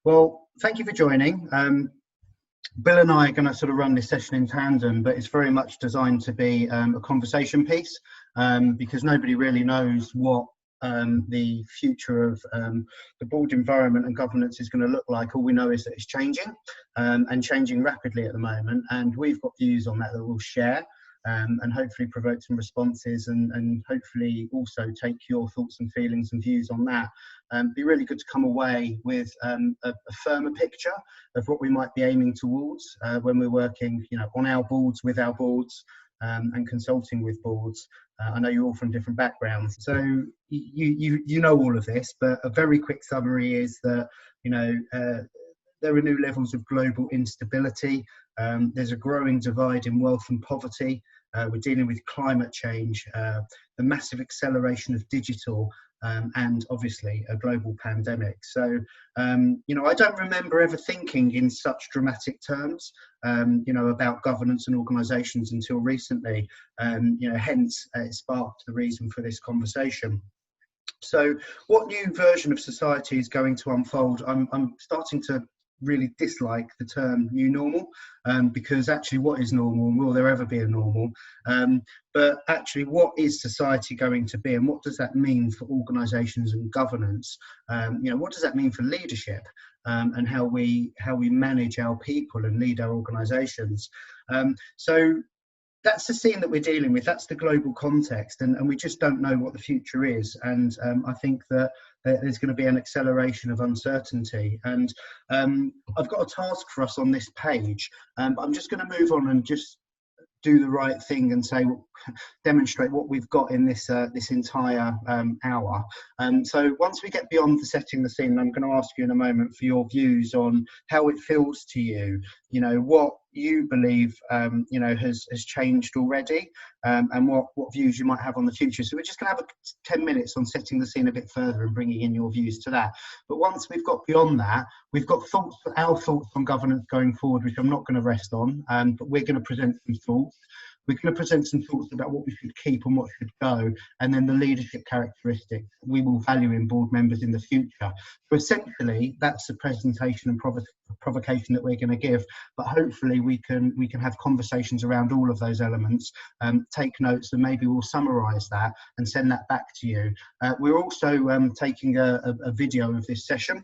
Well, thank you for joining. Bill and I are going to sort of run this session in tandem, but it's very much designed to be a conversation piece, because nobody really knows what the future of the board environment and governance is going to look like. All we know is that it's changing, and changing rapidly at the moment, and we've got views on that we'll share. And hopefully provoke some responses, and hopefully also take your thoughts and feelings and views on that. Be really good to come away with a firmer picture of what we might be aiming towards when we're working, on our boards, with our boards, and consulting with boards. I know you're all from different backgrounds, so you know all of this, but a very quick summary is that there are new levels of global instability. There's a growing divide in wealth and poverty. We're dealing with climate change, the massive acceleration of digital, and obviously a global pandemic. So, I don't remember ever thinking in such dramatic terms, about governance and organisations until recently. Hence it sparked the reason for this conversation. So what new version of society is going to unfold? I'm starting to really dislike the term new normal, because actually what is normal, and will there ever be a normal? But actually, what is society going to be, and what does that mean for organisations and governance? What does that mean for leadership, and how we manage our people and lead our organisations? So that's the scene that we're dealing with. That's the global context, and we just don't know what the future is. And I think that there's going to be an acceleration of uncertainty. And I've got a task for us on this page. I'm just going to move on and just do the right thing and demonstrate what we've got in this entire hour. So once we get beyond the setting the scene, I'm going to ask you in a moment for your views on how it feels to you, what you believe has changed already, and what views you might have on the future. So we're just going to have 10 minutes on setting the scene a bit further and bringing in your views to that. But once we've got beyond that, we've got our thoughts on governance going forward, which I'm not going to rest on, but we're going to present some thoughts. We're going to present some thoughts about what we should keep and what should go, and then the leadership characteristics we will value in board members in the future. So essentially, that's the presentation and provocation that we're going to give. But hopefully, we can have conversations around all of those elements, take notes, and maybe we'll summarise that and send that back to you. We're also taking a video of this session,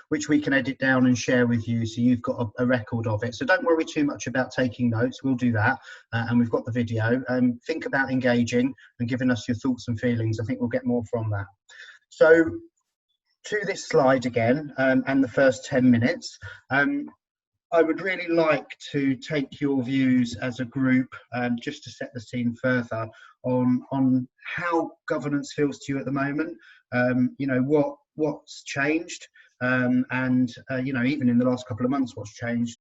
which we can edit down and share with you, so you've got a record of it. So don't worry too much about taking notes. We'll do that, and we've got the video. Think about engaging and giving us your thoughts and feelings. I think we'll get more from that. So to this slide again, and the first 10 minutes. I would really like to take your views as a group, just to set the scene further on how governance feels to you at the moment. What's changed, and even in the last couple of months, what's changed.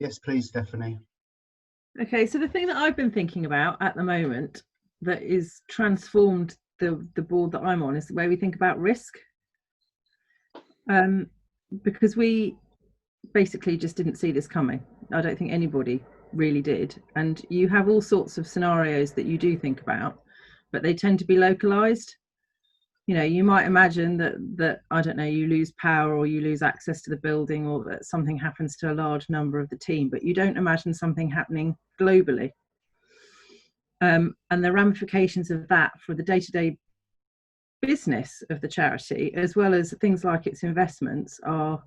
Yes, please, Stephanie. Okay, so the thing that I've been thinking about at the moment that is transformed the board that I'm on is the way we think about risk, because we basically just didn't see this coming. I don't think anybody really did, and you have all sorts of scenarios that you do think about, but they tend to be localized. You might imagine that I don't know, you lose power or you lose access to the building, or that something happens to a large number of the team, but you don't imagine something happening globally. And the ramifications of that for the day-to-day business of the charity, as well as things like its investments, are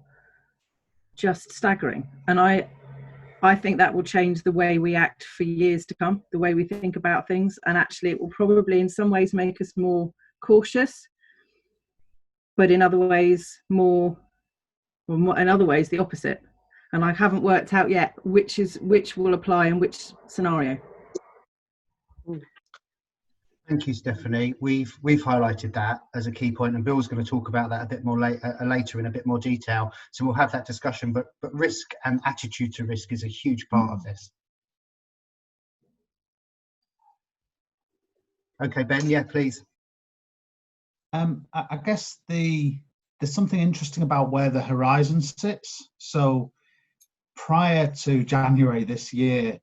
just staggering. And I think that will change the way we act for years to come, the way we think about things. And actually it will probably in some ways make us more cautious, but in other ways in other ways the opposite. And I haven't worked out yet which will apply in which scenario. Thank you, Stephanie. We've highlighted that as a key point, and Bill's going to talk about that a bit more later in a bit more detail. So we'll have that discussion. But risk and attitude to risk is a huge part of this. Okay, Ben. Yeah, please. I guess there's something interesting about where the horizon sits. So prior to January this year,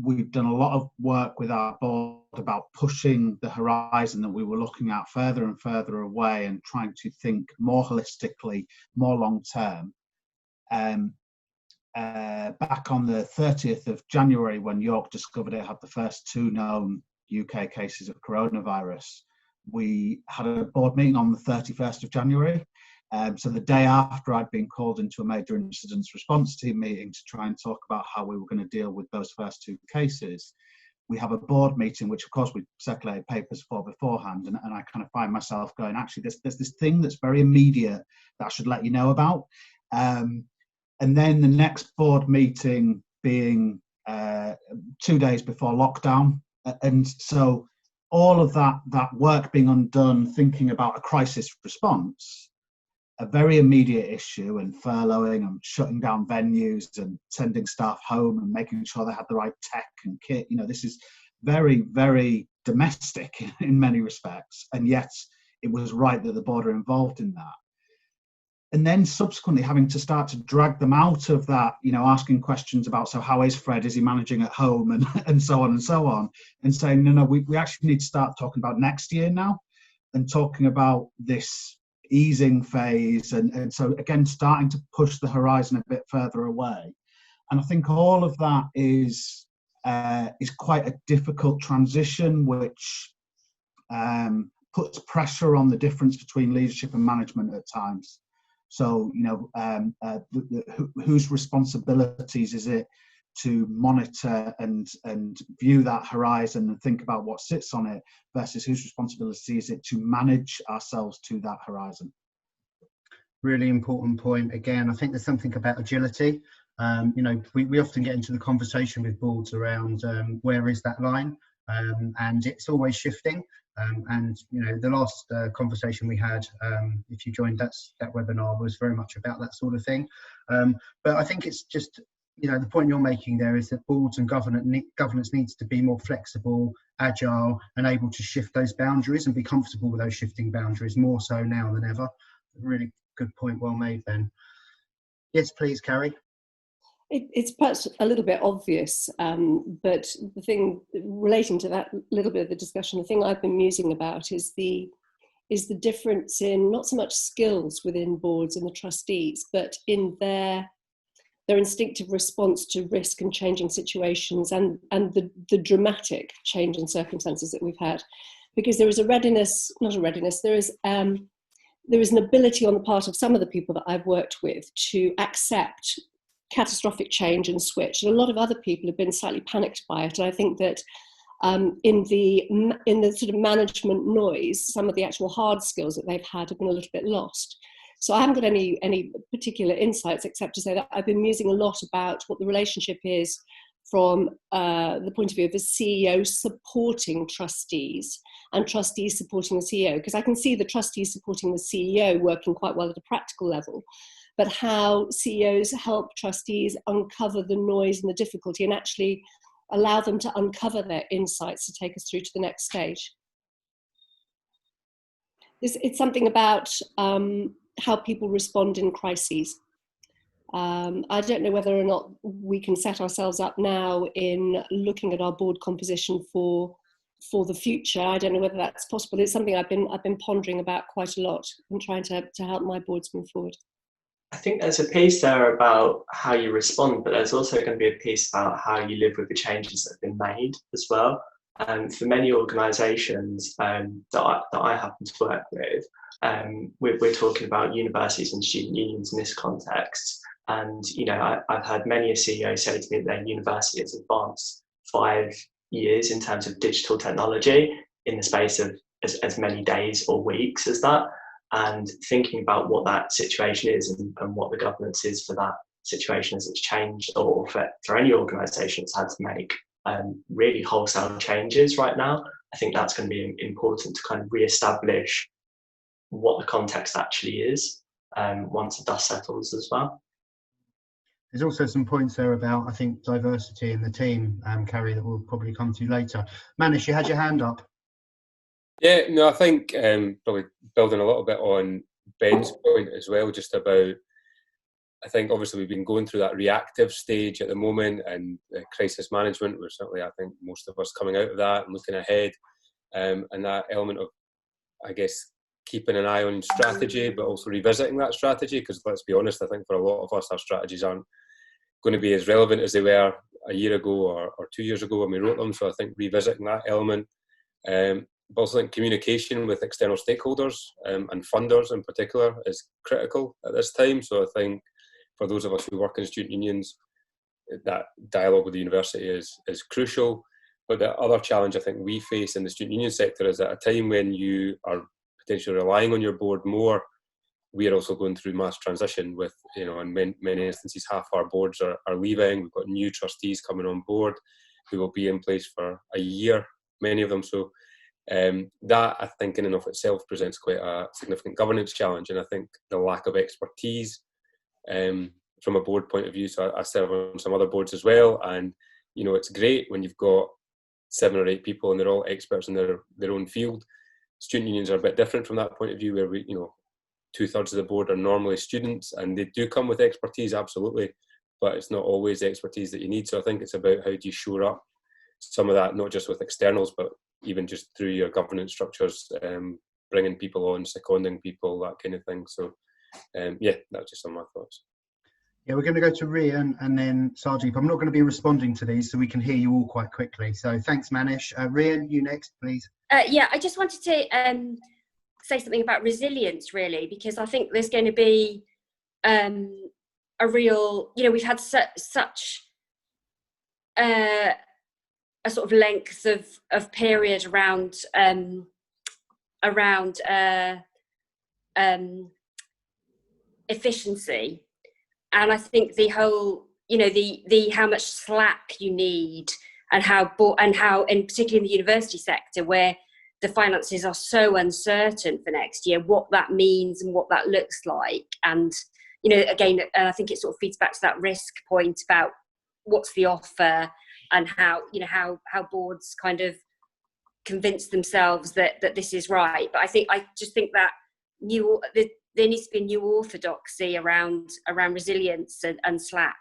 we've done a lot of work with our board about pushing the horizon that we were looking at further and further away and trying to think more holistically, more long term. Back on the 30th of January, when York discovered it had the first 2 known UK cases of coronavirus, we had a board meeting on the 31st of January. So the day after I'd been called into a major incidents response team meeting to try and talk about how we were going to deal with those first 2 cases, we have a board meeting, which of course we circulated papers for beforehand, and I kind of find myself going, actually, there's this thing that's very immediate that I should let you know about. And then the next board meeting being 2 days before lockdown. And so all of that work being undone, thinking about a crisis response, a very immediate issue, and furloughing and shutting down venues and sending staff home and making sure they had the right tech and kit. You know, this is very, very domestic in many respects. And yet it was right that the board are involved in that. And then subsequently having to start to drag them out of that, you know, asking questions about, so how is Fred? Is he managing at home? And so on and so on. And saying, no, we actually need to start talking about next year now and talking about this easing phase. And so, again, starting to push the horizon a bit further away. And I think all of that is quite a difficult transition, which puts pressure on the difference between leadership and management at times. So, you know, whose responsibilities is it to monitor and view that horizon and think about what sits on it, versus whose responsibility is it to manage ourselves to that horizon? Really important point. Again, I think there's something about agility. You know, we often get into the conversation with boards around where is that line, and it's always shifting. And you know, the last conversation we had, if you joined that webinar, was very much about that sort of thing. But I think it's just, you know, the point you're making there is that boards and governance needs to be more flexible, agile, and able to shift those boundaries and be comfortable with those shifting boundaries, more so now than ever. Really good point, well made, Ben. Yes, please, Carrie. It's perhaps a little bit obvious, but the thing relating to that little bit of the discussion, the thing I've been musing about is the difference in not so much skills within boards and the trustees, but in their instinctive response to risk and changing situations, and the dramatic change in circumstances that we've had. Because there is there is an ability on the part of some of the people that I've worked with to accept catastrophic change and switch, and a lot of other people have been slightly panicked by it. And I think that in the sort of management noise, some of the actual hard skills that they've had have been a little bit lost. So I haven't got any particular insights, except to say that I've been musing a lot about what the relationship is from the point of view of the CEO supporting trustees and trustees supporting the CEO, because I can see the trustees supporting the CEO working quite well at a practical level, but how CEOs help trustees uncover the noise and the difficulty and actually allow them to uncover their insights to take us through to the next stage. It's something about how people respond in crises. I don't know whether or not we can set ourselves up now in looking at our board composition for the future. I don't know whether that's possible. It's something I've been pondering about quite a lot and trying to help my boards move forward. I think there's a piece there about how you respond, but there's also going to be a piece about how you live with the changes that have been made as well. For many organisations that I happen to work with, we're talking about universities and student unions in this context. And, you know, I've heard many a CEO say to me that their university has advanced 5 years in terms of digital technology in the space of as many days or weeks as that. And thinking about what that situation is and what the governance is for that situation as it's changed, or for any organisation that's had to make really wholesale changes right now, I think that's going to be important to kind of re-establish what the context actually is once the dust settles as well. There's also some points there about, I think, diversity in the team, Carrie, that we'll probably come to later. Manish, you had your hand up. Yeah, no, I think probably building a little bit on Ben's point as well, just about I think obviously we've been going through that reactive stage at the moment, and crisis management. We're certainly, I think, most of us coming out of that and looking ahead, and that element of, I guess, keeping an eye on strategy, but also revisiting that strategy, because let's be honest, I think for a lot of us, our strategies aren't going to be as relevant as they were a year ago or 2 years ago when we wrote them. So I think revisiting that element, but also I think communication with external stakeholders and funders in particular is critical at this time. So I think for those of us who work in student unions, that dialogue with the university is crucial. But the other challenge I think we face in the student union sector is at a time when you are potentially relying on your board more, we are also going through mass transition with, you know, in many instances, half our boards are leaving. We've got new trustees coming on board who will be in place for a year, many of them. So that, I think, in and of itself presents quite a significant governance challenge. And I think the lack of expertise from a board point of view, so I serve on some other boards as well. And, you know, it's great when you've got 7 or 8 people and they're all experts in their own field. Student unions are a bit different from that point of view, where we, you know, 2/3 of the board are normally students, and they do come with expertise, absolutely, but it's not always the expertise that you need. So I think it's about how do you shore up some of that, not just with externals, but even just through your governance structures, bringing people on, seconding people, that kind of thing. So yeah, that's just some of my thoughts. Yeah, we're going to go to Rian and then Sarjeep. I'm not going to be responding to these, so we can hear you all quite quickly. So thanks, Manish. Rian, you next, please. Yeah, I just wanted to say something about resilience, really, because I think there's going to be a real, you know, we've had such a sort of length of period around efficiency. And I think the whole, you know, the how much slack you need, and how and particularly in the university sector where the finances are so uncertain for next year, what that means and what that looks like. And, you know, again, I think it sort of feeds back to that risk point about what's the offer and how, you know, how boards kind of convince themselves that this is right. But I just think that there needs to be a new orthodoxy around resilience and slack.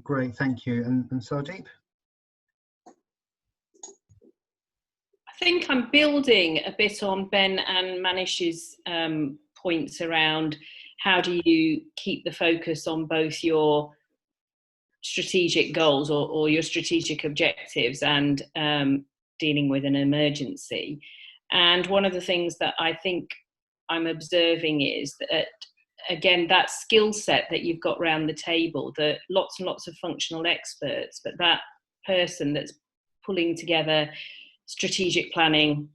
Great, thank you. And Sarjeep? I think I'm building a bit on Ben and Manish's points around how do you keep the focus on both your strategic goals or your strategic objectives and dealing with an emergency. And one of the things that I think I'm observing is that, again, that skill set that you've got around the table, that lots and lots of functional experts, but that person that's pulling together strategic planning,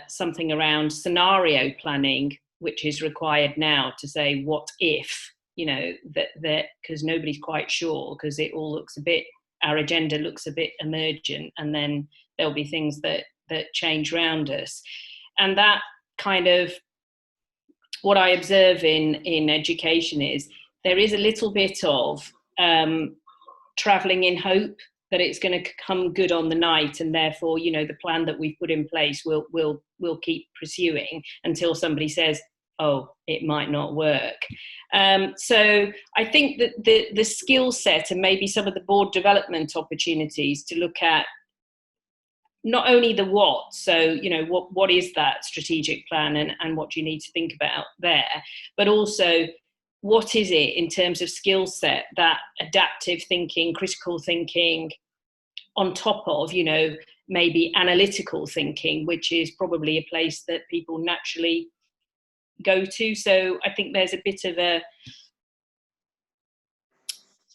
something around scenario planning, which is required now to say what if, you know, that because nobody's quite sure, because it all looks a bit, our agenda looks a bit emergent, and then there'll be things that change around us. And that kind of, what I observe in education is there is a little bit of travelling in hope that it's going to come good on the night, and therefore, you know, the plan that we've put in place we'll keep pursuing until somebody says, oh, it might not work. So I think that the skill set and maybe some of the board development opportunities to look at not only the what, so, you know, what is that strategic plan and what do you need to think about there, but also what is it in terms of skill set, that adaptive thinking, critical thinking, on top of, you know, maybe analytical thinking, which is probably a place that people naturally go to. So I think there's a bit of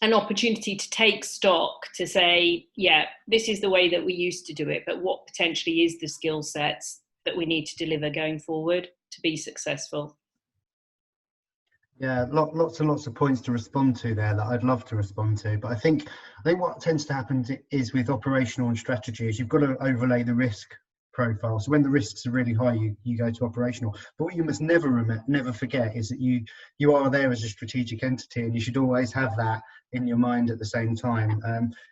an opportunity to take stock, to say, yeah, this is the way that we used to do it, but what potentially is the skill sets that we need to deliver going forward to be successful? Yeah, lots and lots of points to respond to there that I'd love to respond to. But I think what tends to happen is with operational and strategy is you've got to overlay the risk profile. So when the risks are really high, you go to operational. But what you must never forget is that you are there as a strategic entity, and you should always have that in your mind at the same time.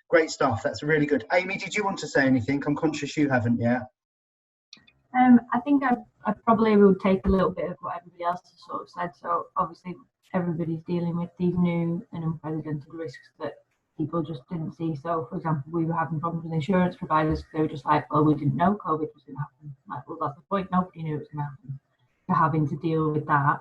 Great stuff. That's really good. Amy, did you want to say anything? I'm conscious you haven't yet. I think I probably would take a little bit of what everybody else has sort of said. So obviously everybody's dealing with these new and unprecedented risks that people just didn't see. So for example, we were having problems with insurance providers. They were just like, well, we didn't know COVID was going to happen. Like, well, that's the point. Nobody knew it was going to happen. So having to deal with that.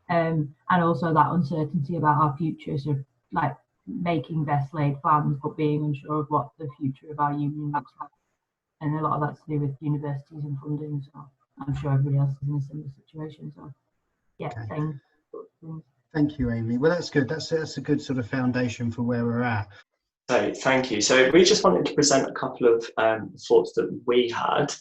And also that uncertainty about our future. So like making best laid plans, but being unsure of what the future of our union looks like. And a lot of that's to do with universities and funding, so I'm sure everybody else is in a similar situation. So yeah, same sort of things. Thank you, Amy. Well, that's good. That's a good sort of foundation for where we're at. So thank you. So we just wanted to present a couple of thoughts that we had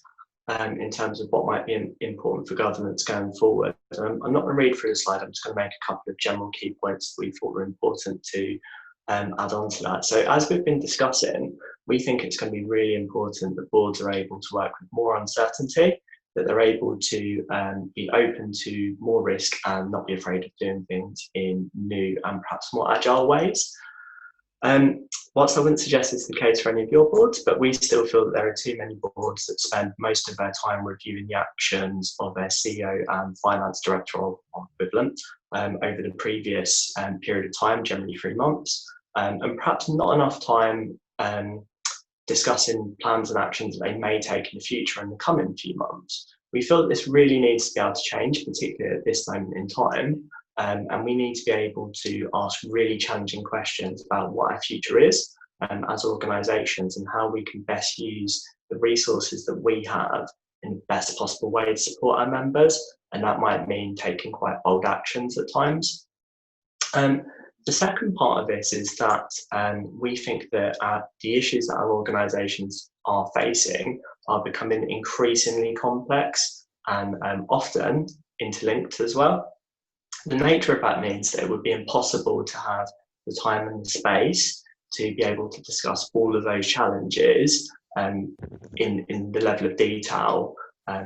in terms of what might be important for governance going forward. I'm not going to read through the slide. I'm just going to make a couple of general key points that we thought were important to add on to that. So as we've been discussing, we think it's going to be really important that boards are able to work with more uncertainty, that they're able to be open to more risk and not be afraid of doing things in new and perhaps more agile ways. Whilst I wouldn't suggest it's the case for any of your boards, but we still feel that there are too many boards that spend most of their time reviewing the actions of their CEO and finance director or equivalent over the previous period of time, generally 3 months, and perhaps not enough time discussing plans and actions that they may take in the future in the coming few months. We feel that this really needs to be able to change, particularly at this moment in time. And we need to be able to ask really challenging questions about what our future is as organisations and how we can best use the resources that we have in the best possible way to support our members. And that might mean taking quite bold actions at times. The second part of this is that we think that the issues that our organisations are facing are becoming increasingly complex and often interlinked as well. The nature of that means that it would be impossible to have the time and the space to be able to discuss all of those challenges in the level of detail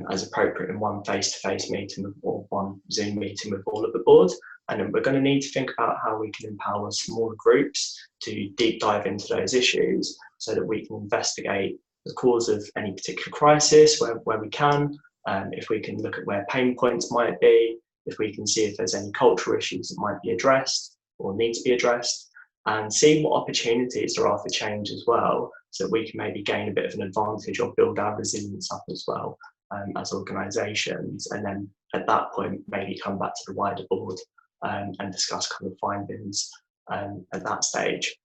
as appropriate in one face-to-face meeting or one Zoom meeting with all of the board. And then we're going to need to think about how we can empower smaller groups to deep dive into those issues so that we can investigate the cause of any particular crisis where we can, if we can look at where pain points might be, if we can see if there's any cultural issues that might be addressed or need to be addressed, and see what opportunities there are for change as well, so that we can maybe gain a bit of an advantage or build our resilience up as well as organisations, and then at that point maybe come back to the wider board and discuss kind of findings at that stage.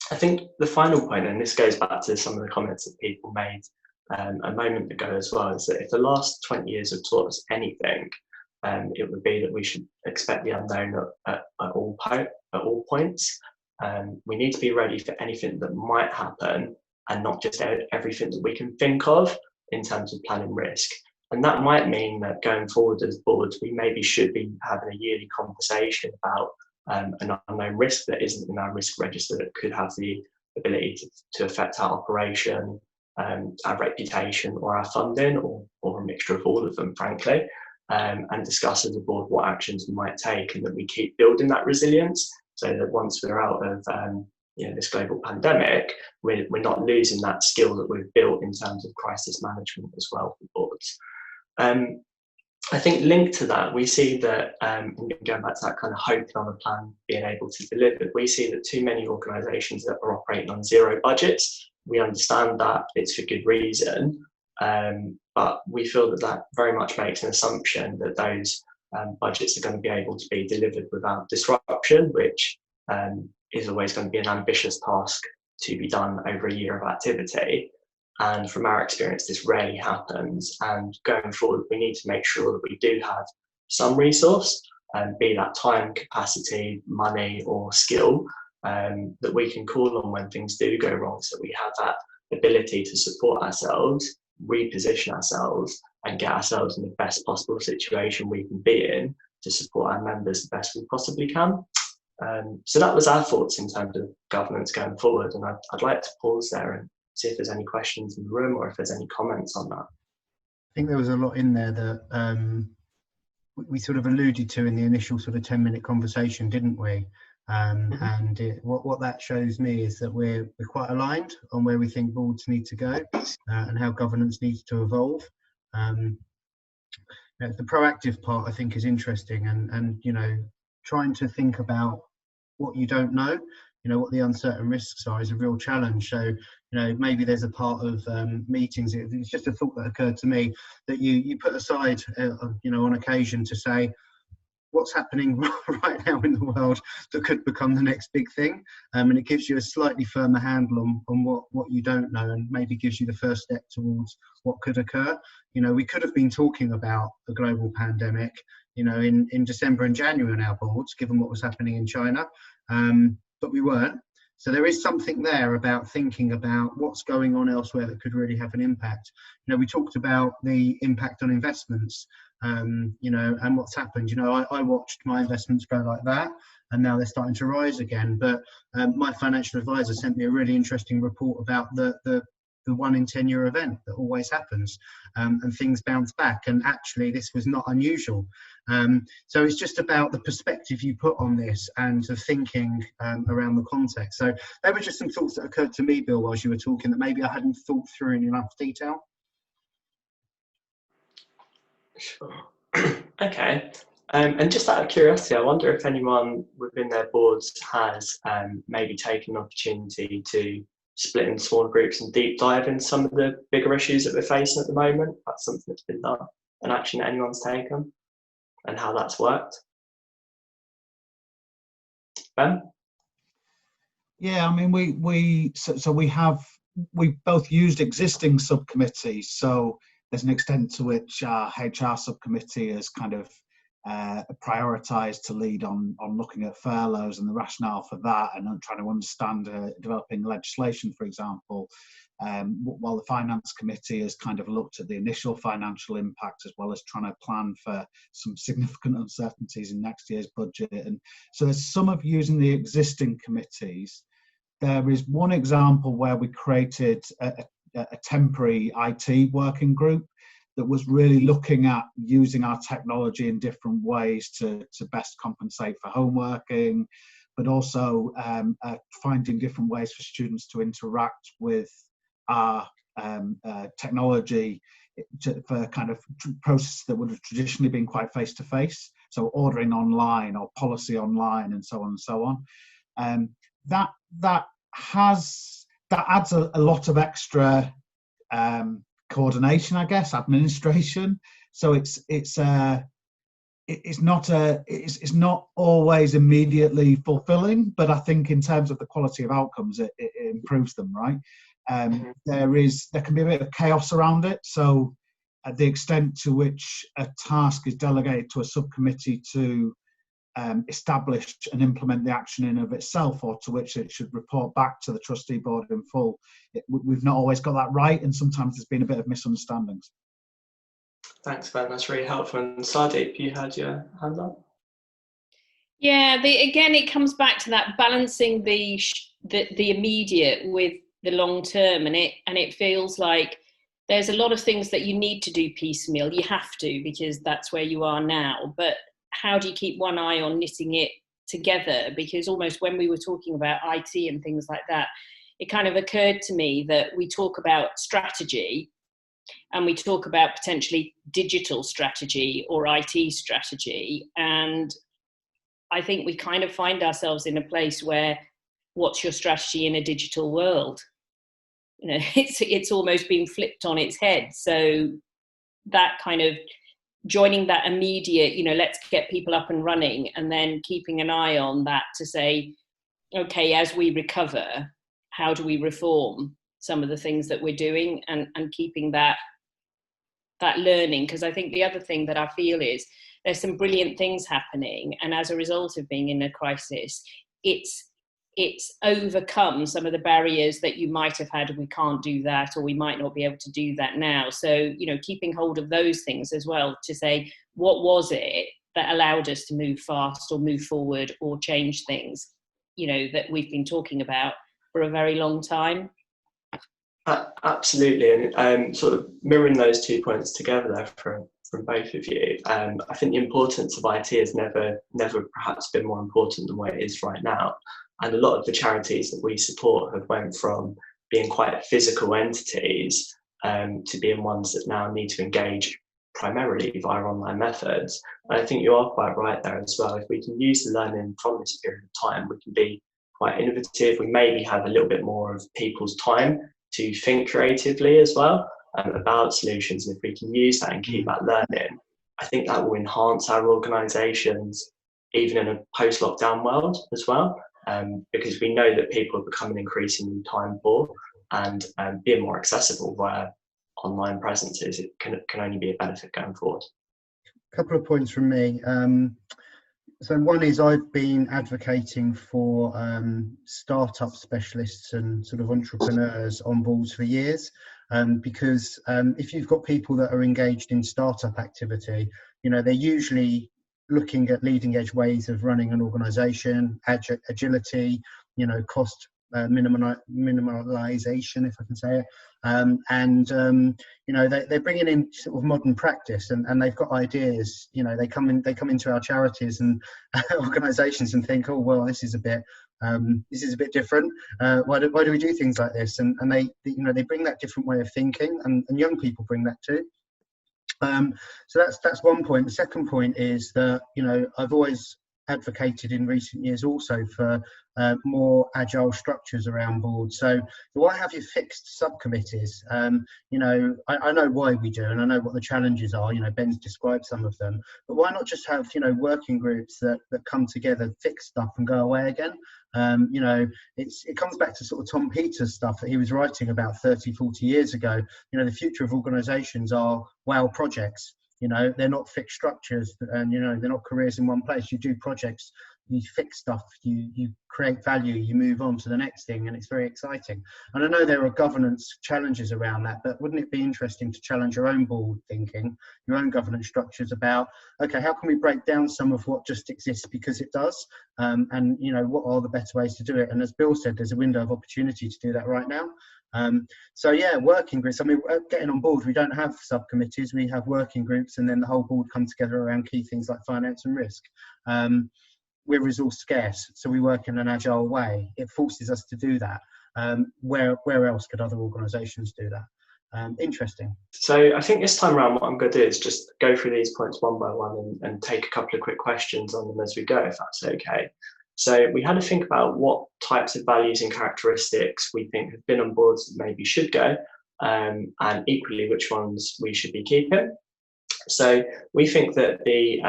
I think the final point, and this goes back to some of the comments that people made a moment ago as well, is that if the last 20 years have taught us anything, it would be that we should expect the unknown at all points. We need to be ready for anything that might happen and not just everything that we can think of in terms of planning risk. And that might mean that going forward as boards, we maybe should be having a yearly conversation about an unknown risk that isn't in our risk register that could have the ability to affect our operation, our reputation or our funding, or a mixture of all of them, frankly. And discuss as a board what actions we might take, and that we keep building that resilience so that once we're out of this global pandemic, we're not losing that skill that we've built in terms of crisis management as well for boards. I think linked to that, we see that, going back to that kind of hoping on a plan being able to deliver, we see that too many organisations that are operating on zero budgets. We understand that it's for good reason, but we feel that very much makes an assumption that those budgets are going to be able to be delivered without disruption, which is always going to be an ambitious task to be done over a year of activity. And from our experience, this rarely happens. And going forward, we need to make sure that we do have some resource, be that time, capacity, money, or skill, that we can call on when things do go wrong, so we have that ability to support ourselves, reposition ourselves, and get ourselves in the best possible situation we can be in to support our members the best we possibly can. So that was our thoughts in terms of governance going forward. And I'd like to pause there and see if there's any questions in the room or if there's any comments on that. I think there was a lot in there that we sort of alluded to in the initial sort of 10-minute conversation, didn't we? And what that shows me is that we're quite aligned on where we think boards need to go and how governance needs to evolve. The proactive part, I think, is interesting, and trying to think about what you don't know, what the uncertain risks are, is a real challenge. So maybe there's a part of meetings, it's just a thought that occurred to me, that you put aside on occasion to say what's happening right now in the world that could become the next big thing, and it gives you a slightly firmer handle on what you don't know, and maybe gives you the first step towards what could occur. We could have been talking about a global pandemic in December and January on our boards, given what was happening in China, but we weren't. So there is something there about thinking about what's going on elsewhere that could really have an impact. We talked about the impact on investments, and what's happened. I watched my investments go like that, and now they're starting to rise again. But my financial advisor sent me a really interesting report about the 1 in 10 year event that always happens, and things bounce back, and actually this was not unusual. So it's just about the perspective you put on this and the thinking around the context. So there were just some thoughts that occurred to me, Bill, whilst you were talking, that maybe I hadn't thought through in enough detail. Sure. Okay. And just out of curiosity, I wonder if anyone within their boards has maybe taken an opportunity to split into smaller groups and deep dive in some of the bigger issues that we're facing at the moment. That's something that's been done, an action that anyone's taken, and how that's worked. Ben? Yeah, I mean, we both used existing subcommittees. So there's an extent to which our HR subcommittee has kind of prioritised to lead on looking at furloughs and the rationale for that, and trying to understand developing legislation, for example, while the finance committee has kind of looked at the initial financial impact, as well as trying to plan for some significant uncertainties in next year's budget. And so there's some of using the existing committees. There is one example where we created a temporary IT working group that was really looking at using our technology in different ways to best compensate for home working, but also finding different ways for students to interact with our technology for kind of processes that would have traditionally been quite face-to-face, so ordering online or policy online and so on and so on. That adds a lot of extra coordination, I guess, administration. So it's not always immediately fulfilling, but I think in terms of the quality of outcomes, it improves them, right? There can be a bit of chaos around it. So at the extent to which a task is delegated to a subcommittee to establish and implement the action in of itself, or to which it should report back to the trustee board in full, we've not always got that right, and sometimes there's been a bit of misunderstandings. Thanks, Ben. That's really helpful. And Sadiq, you had your hand up. Yeah, again, it comes back to that balancing the immediate with the long term, and it feels like there's a lot of things that you need to do piecemeal. You have to, because that's where you are now. But how do you keep one eye on knitting it together? Because almost when we were talking about IT and things like that, it kind of occurred to me that we talk about strategy and we talk about potentially digital strategy or IT strategy. And I think we kind of find ourselves in a place where, what's your strategy in a digital world? It's almost been flipped on its head. So that kind of joining that immediate, let's get people up and running, and then keeping an eye on that to say, okay, as we recover, how do we reform some of the things that we're doing, and keeping that learning? Because I think the other thing that I feel is there's some brilliant things happening, and as a result of being in a crisis, it's overcome some of the barriers that you might have had, and we can't do that, or we might not be able to do that now. So, keeping hold of those things as well, to say, what was it that allowed us to move fast or move forward or change things, that we've been talking about for a very long time. Absolutely. And sort of mirroring those 2 points together there from both of you, I think the importance of IT has never perhaps been more important than what it is right now. And a lot of the charities that we support have went from being quite physical entities to being ones that now need to engage primarily via online methods. And I think you are quite right there as well. If we can use the learning from this period of time, we can be quite innovative. We maybe have a little bit more of people's time to think creatively as well about solutions. And if we can use that and keep that learning, I think that will enhance our organisations, even in a post-lockdown world as well, because we know that people are becoming increasingly time poor, and being more accessible via online presences, it can only be a benefit going forward. A couple of points from me. So one is I've been advocating for startup specialists and sort of entrepreneurs on boards for years, because if you've got people that are engaged in startup activity, you know, they're usually looking at leading edge ways of running an organisation, agility, you know, cost minimalisation, if I can say it, you know, they're bringing in sort of modern practice, and they've got ideas. You know, they come into our charities and organisations and think, oh well, this is a bit different. Why do we do things like this? And they, you know, they bring that different way of thinking, and young people bring that too. So that's one point. The second point is that, you know, I've always advocated in recent years also for more agile structures around boards. So why have you fixed subcommittees? You know, I know why we do, and I know what the challenges are. You know, Ben's described some of them, but why not just have, you know, working groups that come together, fix stuff and go away again? You know, it comes back to sort of Tom Peters stuff that he was writing about 30, 40 years ago. You know, the future of organisations are wow projects. You know, they're not fixed structures, and, you know, they're not careers in one place. You do projects, you fix stuff, you create value, you move on to the next thing, and it's very exciting. And I know there are governance challenges around that, but wouldn't it be interesting to challenge your own board thinking, your own governance structures about, okay, how can we break down some of what just exists because it does, and, you know, what are the better ways to do it? And as Bill said, there's a window of opportunity to do that right now. So yeah, working groups. I mean, getting on board, we don't have subcommittees, we have working groups, and then the whole board comes together around key things like finance and risk. We're resource scarce, so we work in an agile way. It forces us to do that. Where else could other organisations do that? Interesting. So I think this time around, what I'm going to do is just go through these points one by one and take a couple of quick questions on them as we go, if that's okay. So we had to think about what types of values and characteristics we think have been on boards that maybe should go, and equally which ones we should be keeping. So we think that the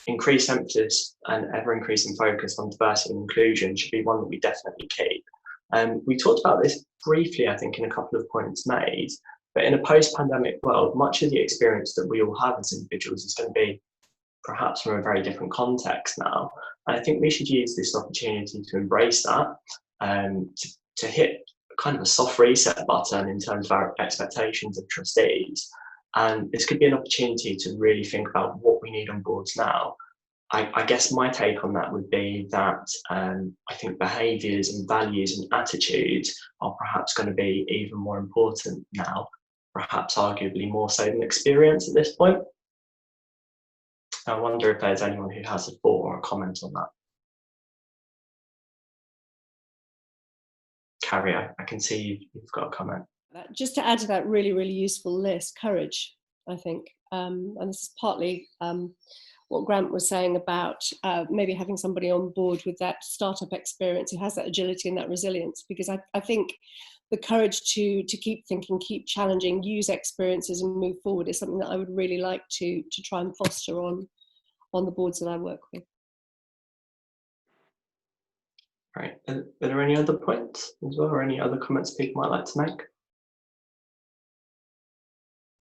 increased emphasis and ever increasing focus on diversity and inclusion should be one that we definitely keep. We talked about this briefly, I think, in a couple of points made, but in a post-pandemic world, much of the experience that we all have as individuals is going to be perhaps from a very different context now. And I think we should use this opportunity to embrace that, to hit kind of a soft reset button in terms of our expectations of trustees. And this could be an opportunity to really think about what we need on boards now. I guess my take on that would be that I think behaviours and values and attitudes are perhaps going to be even more important now, perhaps arguably more so than experience at this point. I wonder if there's anyone who has a thought or a comment on that. Carrie, I can see you've got a comment. Just to add to that really, really useful list, courage, I think. And this is partly what Grant was saying about maybe having somebody on board with that startup experience who has that agility and that resilience, because I think the courage to keep thinking, keep challenging, use experiences and move forward is something that I would really like to try and foster on the boards that I work with. Right. Are there any other points as well, or any other comments people might like to make?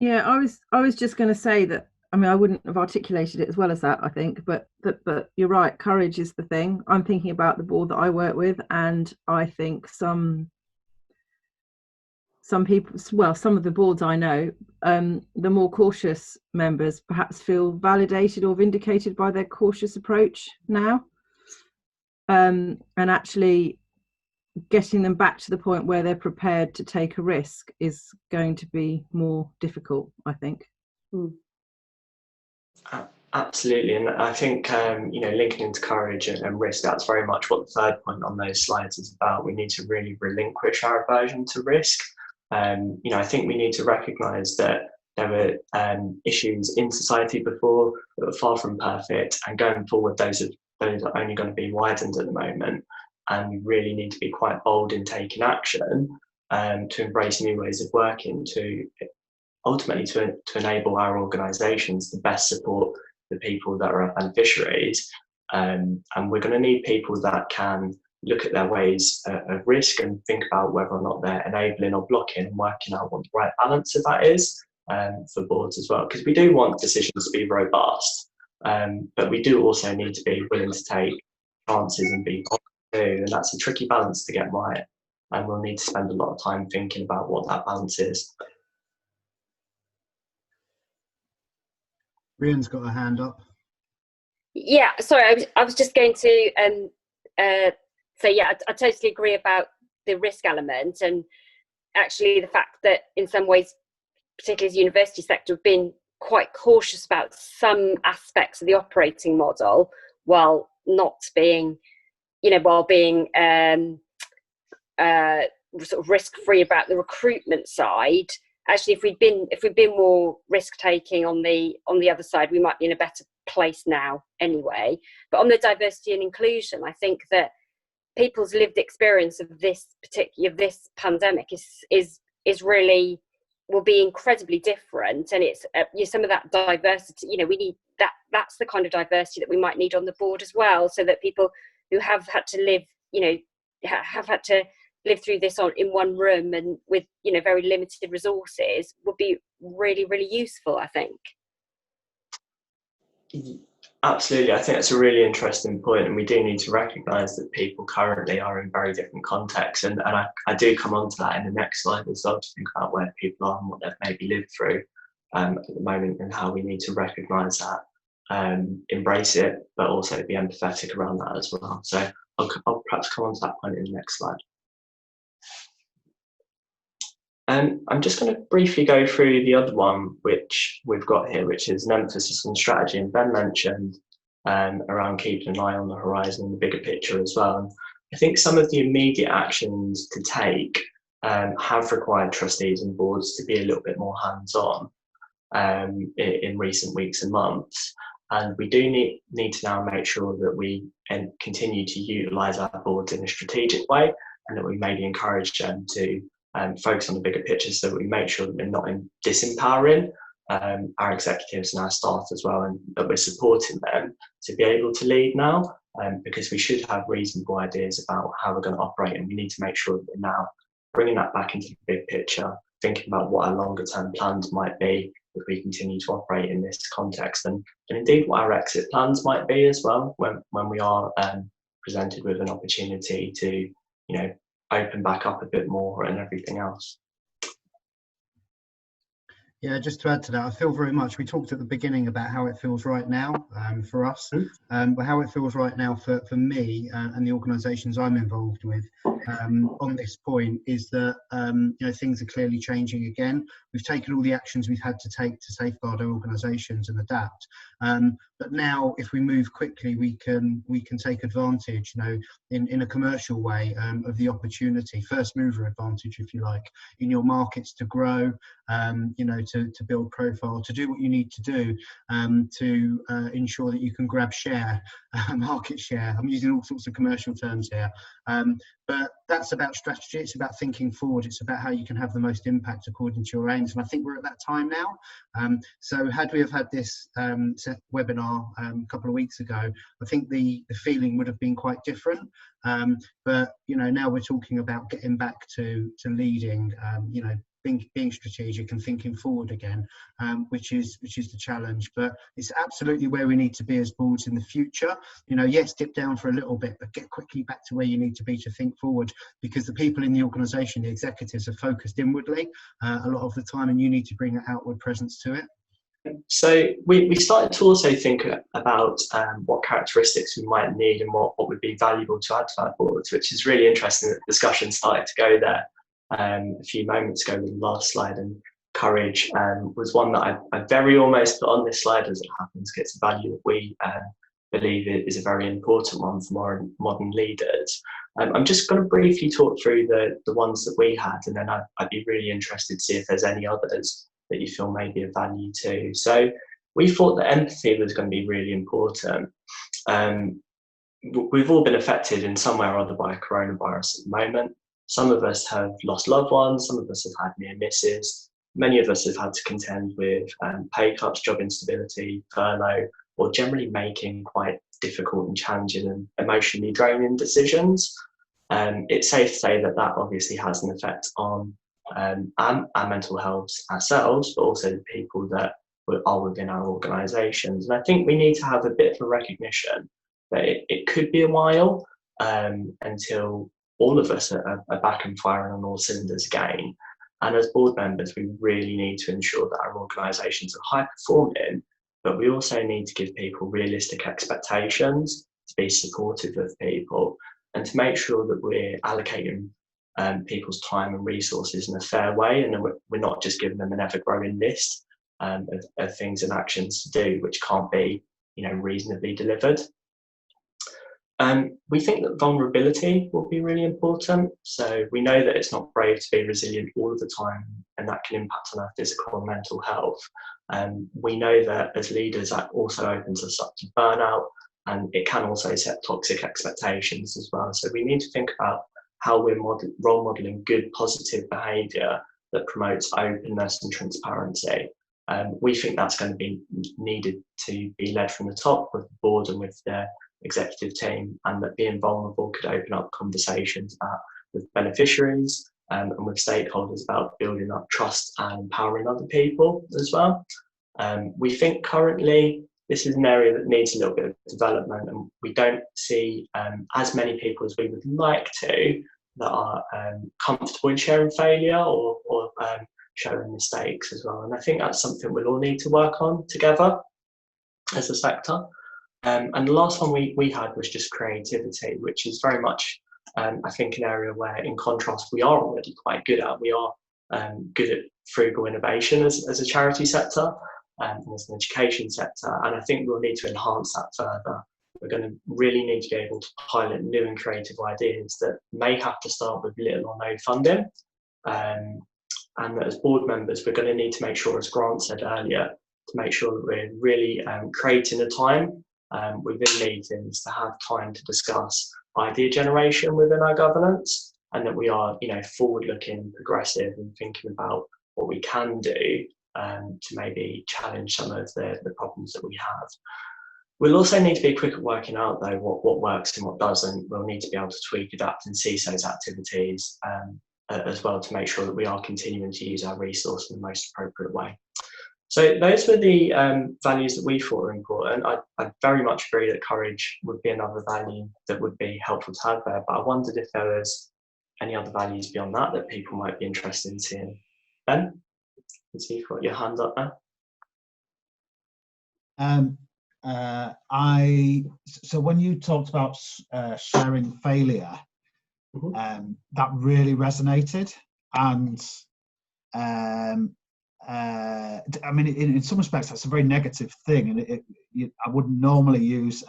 Yeah, I was just going to say that, I mean, I wouldn't have articulated it as well as that, I think, but you're right, courage is the thing. I'm thinking about the board that I work with, and I think some people, well, some of the boards I know, the more cautious members perhaps feel validated or vindicated by their cautious approach now. And actually getting them back to the point where they're prepared to take a risk is going to be more difficult, I think. Absolutely, and I think you know, linking into courage and risk, that's very much what the third point on those slides is about. We need to really relinquish our aversion to risk. I think we need to recognise that there were issues in society before that were far from perfect, and going forward, those are only going to be widened at the moment. And we really need to be quite bold in taking action to embrace new ways of working, to ultimately to enable our organisations to best support the people that are our beneficiaries. And we're going to need people that can look at their ways of risk and think about whether or not they're enabling or blocking, and working out what the right balance of that is for boards as well. Because we do want decisions to be robust, but we do also need to be willing to take chances and be bold too. And that's a tricky balance to get right. And we'll need to spend a lot of time thinking about what that balance is. Rian's got a hand up. Yeah, sorry, I was just going to say, yeah, I totally agree about the risk element, and actually the fact that in some ways, particularly the university sector, have been quite cautious about some aspects of the operating model, while not being, while being sort of risk-free about the recruitment side. Actually, if we'd been more risk-taking on the other side, we might be in a better place now anyway. But on the diversity and inclusion, I think that people's lived experience of this pandemic is really will be incredibly different, and it's some of that diversity. We need that. That's the kind of diversity that we might need on the board as well, so that people who have had to live, have had to live through this in one room and with very limited resources would be really, really useful, I think. Absolutely, I think that's a really interesting point, and we do need to recognise that people currently are in very different contexts, and I do come on to that in the next slide as well, to think about where people are and what they've maybe lived through at the moment, and how we need to recognise that, embrace it, but also be empathetic around that as well. So I'll perhaps come on to that point in the next slide. I'm just going to briefly go through the other one which we've got here, which is an emphasis on strategy. And Ben mentioned around keeping an eye on the horizon and the bigger picture as well. And I think some of the immediate actions to take have required trustees and boards to be a little bit more hands-on in recent weeks and months. And we do need to now make sure that we continue to utilise our boards in a strategic way, and that we maybe encourage them to focus on the bigger picture, so that we make sure that we're not disempowering our executives and our staff as well, and that we're supporting them to be able to lead now, because we should have reasonable ideas about how we're going to operate, and we need to make sure that we're now bringing that back into the big picture, thinking about what our longer term plans might be if we continue to operate in this context, and indeed what our exit plans might be as well when we are presented with an opportunity to open back up a bit more and everything else. Yeah, just to add to that, I feel very much, we talked at the beginning about how it feels right now for us, but how it feels right now for me and the organisations I'm involved with on this point is that things are clearly changing again. We've taken all the actions we've had to take to safeguard our organisations and adapt. But now, if we move quickly, we can take advantage, in a commercial way of the opportunity, first mover advantage, if you like, in your markets to grow, to build profile, to do what you need to do to ensure that you can grab share, market share. I'm using all sorts of commercial terms here. But that's about strategy. It's about thinking forward. It's about how you can have the most impact according to your aims. And I think we're at that time now. So had we have had this webinar a couple of weeks ago, I think the feeling would have been quite different. But now we're talking about getting back to leading, being strategic and thinking forward again, which is the challenge. But it's absolutely where we need to be as boards in the future. Yes, dip down for a little bit, but get quickly back to where you need to be to think forward, because the people in the organisation, the executives, are focused inwardly a lot of the time, and you need to bring an outward presence to it. So we started to also think about what characteristics we might need and what would be valuable to add to our boards, which is really interesting that the discussion started to go there a few moments ago with the last slide. And courage was one that I very almost put on this slide, as it happens, gets the value that we believe it is a very important one for more modern leaders. I'm just going to briefly talk through the ones that we had, and then I'd be really interested to see if there's any others that you feel may be of value too. So we thought that empathy was going to be really important. We've all been affected in some way or other by coronavirus at the moment. Some of us have lost loved ones, some of us have had near misses, many of us have had to contend with pay cuts, job instability, furlough, or generally making quite difficult and challenging and emotionally draining decisions. It's safe to say that that obviously has an effect on our mental health ourselves, but also the people that are within our organisations. And I think we need to have a bit of a recognition that it could be a while until all of us are back and firing on all cylinders again. And as board members, we really need to ensure that our organisations are high performing, but we also need to give people realistic expectations, to be supportive of people, and to make sure that we're allocating people's time and resources in a fair way, and we're not just giving them an ever-growing list of things and actions to do which can't be, reasonably delivered. We think that vulnerability will be really important. So we know that it's not brave to be resilient all of the time, and that can impact on our physical and mental health. We know that as leaders, that also opens us up to burnout, and it can also set toxic expectations as well. So we need to think about how we're role modelling good, positive behaviour that promotes openness and transparency. We think that's going to be needed to be led from the top with the board and with the executive team, and that being vulnerable could open up conversations with beneficiaries and with stakeholders about building up trust and empowering other people as well. We think currently this is an area that needs a little bit of development, and we don't see as many people as we would like to that are comfortable in sharing failure or showing mistakes as well. And I think that's something we'll all need to work on together as a sector. And the last one we had was just creativity, which is very much, I think, an area where, in contrast, we are already quite good at. We are good at frugal innovation as a charity sector and as an education sector. And I think we'll need to enhance that further. We're going to really need to be able to pilot new and creative ideas that may have to start with little or no funding. And that as board members, we're going to need to make sure, as Grant said earlier, to make sure that we're really creating a time within meetings to have time to discuss idea generation within our governance, and that we are, forward-looking, progressive, and thinking about what we can do to maybe challenge some of the problems that we have. We'll also need to be quick at working out, though, what works and what doesn't. We'll need to be able to tweak, adapt, and cease those activities as well, to make sure that we are continuing to use our resource in the most appropriate way. So those were the values that we thought were important. I very much agree that courage would be another value that would be helpful to have there, but I wondered if there was any other values beyond that people might be interested in seeing. Ben, I see you've got your hand up there. So when you talked about sharing failure, that really resonated, and I mean, in some respects, that's a very negative thing, and I wouldn't normally use.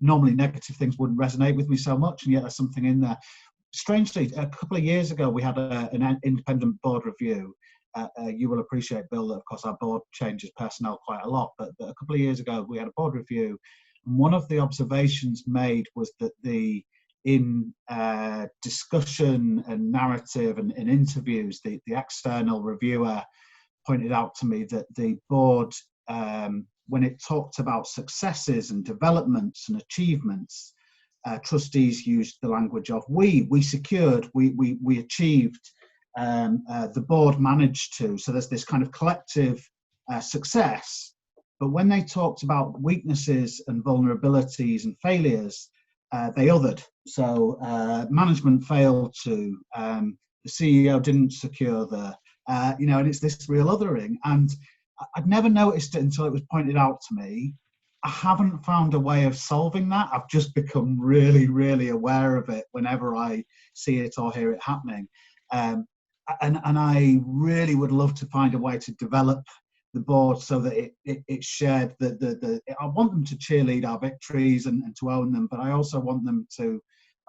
Normally, negative things wouldn't resonate with me so much, and yet there's something in there. Strangely, a couple of years ago, we had an independent board review. You will appreciate, Bill, that of course our board changes personnel quite a lot, but a couple of years ago we had a board review, and one of the observations made was that in discussion and narrative and in interviews, the external reviewer pointed out to me that the board, when it talked about successes and developments and achievements, trustees used the language of we secured, we achieved, the board managed to. So there's this kind of collective success. But when they talked about weaknesses and vulnerabilities and failures, they othered. So management failed to, the CEO didn't secure the, and it's this real othering. And I'd never noticed it until it was pointed out to me. I haven't found a way of solving that. I've just become really, really aware of it whenever I see it or hear it happening. And I really would love to find a way to develop the board so that it's shared. I want them to cheerlead our victories and to own them, but I also want them to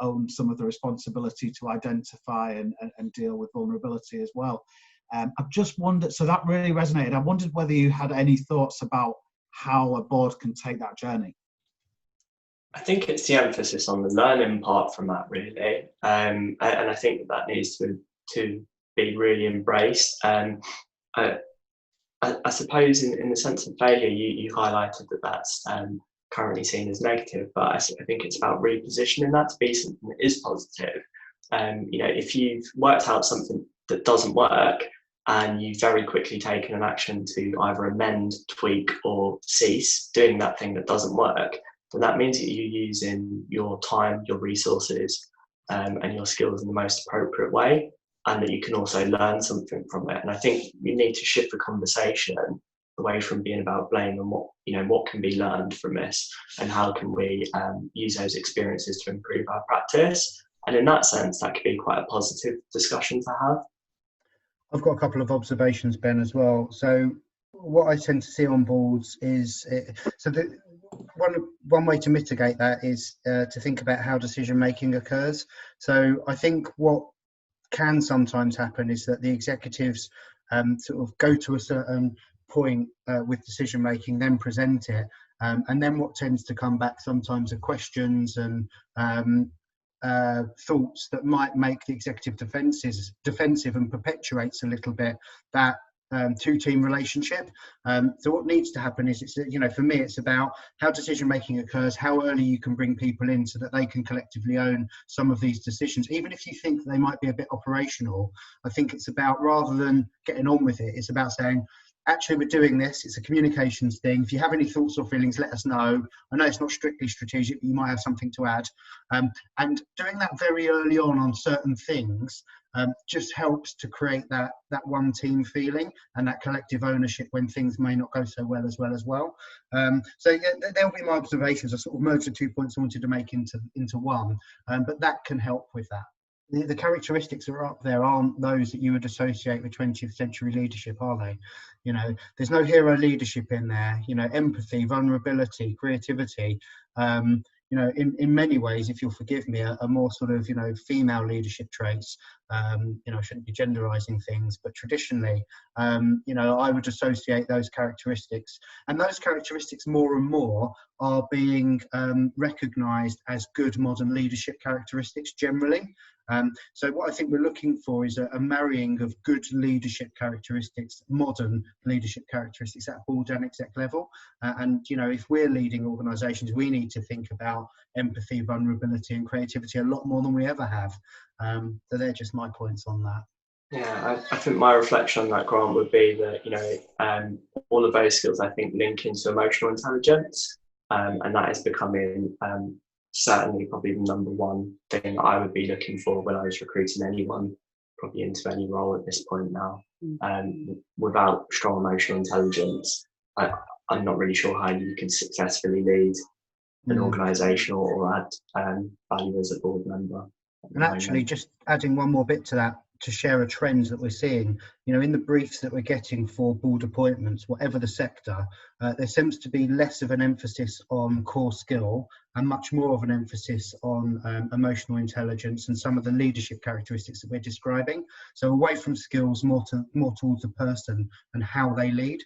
own some of the responsibility to identify and deal with vulnerability as well. I've just wondered, so that really resonated. I wondered whether you had any thoughts about how a board can take that journey. I think it's the emphasis on the learning part from that, really, and I think that needs to be really embraced. I suppose in the sense of failure, you highlighted that's currently seen as negative, but I think it's about repositioning that to be something that is positive. If you've worked out something that doesn't work and you've very quickly taken an action to either amend, tweak, or cease doing that thing that doesn't work, then that means that you're using your time, your resources, and your skills in the most appropriate way, and that you can also learn something from it. And I think we need to shift the conversation away from being about blame and what can be learned from this, and how can we use those experiences to improve our practice. And in that sense, that could be quite a positive discussion to have. I've got a couple of observations, Ben, as well. So what I tend to see on boards is, one way to mitigate that is to think about how decision making occurs. So I think what can sometimes happen is that the executives sort of go to a certain point with decision making, then present it, and then what tends to come back sometimes are questions and thoughts that might make the executive defensive and perpetuates a little bit that two-team relationship. So what needs to happen is, for me, it's about how decision making occurs, how early you can bring people in so that they can collectively own some of these decisions, even if you think they might be a bit operational. I think it's about, rather than getting on with it, it's about saying, actually, we're doing this. It's a communications thing. If you have any thoughts or feelings, let us know. I know it's not strictly strategic, but you might have something to add. And doing that very early on certain things just helps to create that one team feeling and that collective ownership when things may not go so well as well. So yeah, there'll be my observations. I sort of merged the 2 points I wanted to make into one, but that can help with that. The characteristics that are up there aren't those that you would associate with 20th century leadership, are they? There's no hero leadership in there. Empathy, vulnerability, creativity. In many ways, if you'll forgive me, are more sort of, female leadership traits. I shouldn't be genderizing things, but traditionally, I would associate those characteristics. And those characteristics more and more are being recognized as good modern leadership characteristics generally. So what I think we're looking for is a marrying of good leadership characteristics, modern leadership characteristics at board and exec level. And if we're leading organisations, we need to think about empathy, vulnerability and creativity a lot more than we ever have. So they're just my points on that. Yeah, I think my reflection on that, Grant, would be that, all of those skills, I think, link into emotional intelligence, and that is becoming certainly probably the number one thing that I would be looking for when I was recruiting anyone probably into any role at this point now. Without strong emotional intelligence, I'm not really sure how you can successfully lead an organisation or add value as a board member. And actually, just adding one more bit to that, to share a trend that we're seeing, in the briefs that we're getting for board appointments, whatever the sector, there seems to be less of an emphasis on core skill and much more of an emphasis on emotional intelligence and some of the leadership characteristics that we're describing. So away from skills, more towards the person and how they lead.